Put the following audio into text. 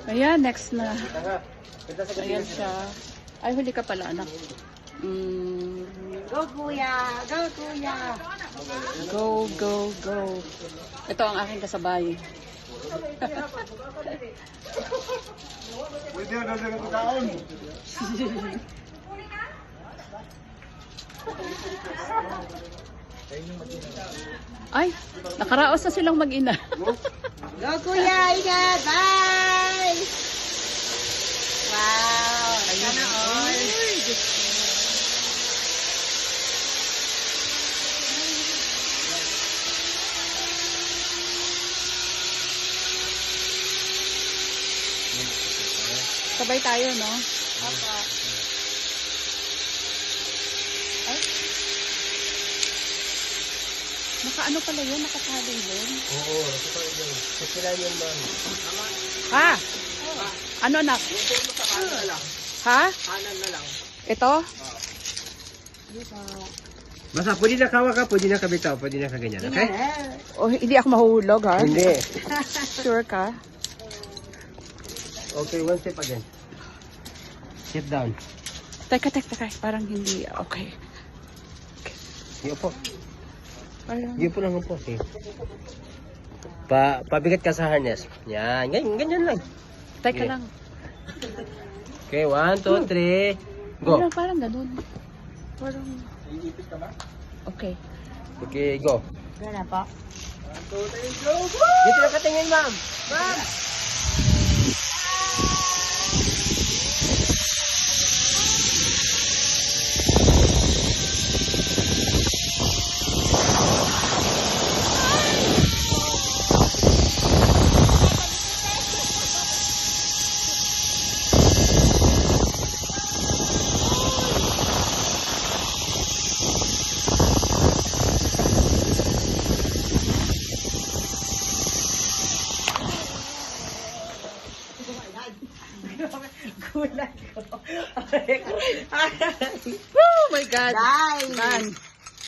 Ayan, next na. Ayan siya. Ay, huli ka pala, anak. Go, kuya! Go, kuya! Go, go, go. Ito ang aking kasabay. Pwede na sa taon. Ay, nakaraos na silang mag-ina. Go, kuya! Ingat! Bye! Wow! Sana all! Sabay tayo, no? Papa. Ay. Naka-ano pala yun? Nakasali yun? Oo, nakapag yun. Kailan yun, ma'am? Ha? Ano, anak? Ha? Kanan na lang. Ito? Basta, pwede na kawa ka, pwede na kabitaw, pwede na kaganyan, okay? O, hindi ako mahuhulog, ha? Hindi. Sure ka? Okay, one step again. Sit down. Teka. Parang hindi. Okay. Iupo. Parang... Iupo lang upo. Okay. Pabigat ka sa harness. Yan, ganyan lang. Teka Okay. lang. Okay, 1, 2, 3. Go. Parang ganun. Parang... Okay. Okay, go. Gana po. Dito na katingin, ma'am. Ma'am! Gulat ko. Oh my God! Guys! Man.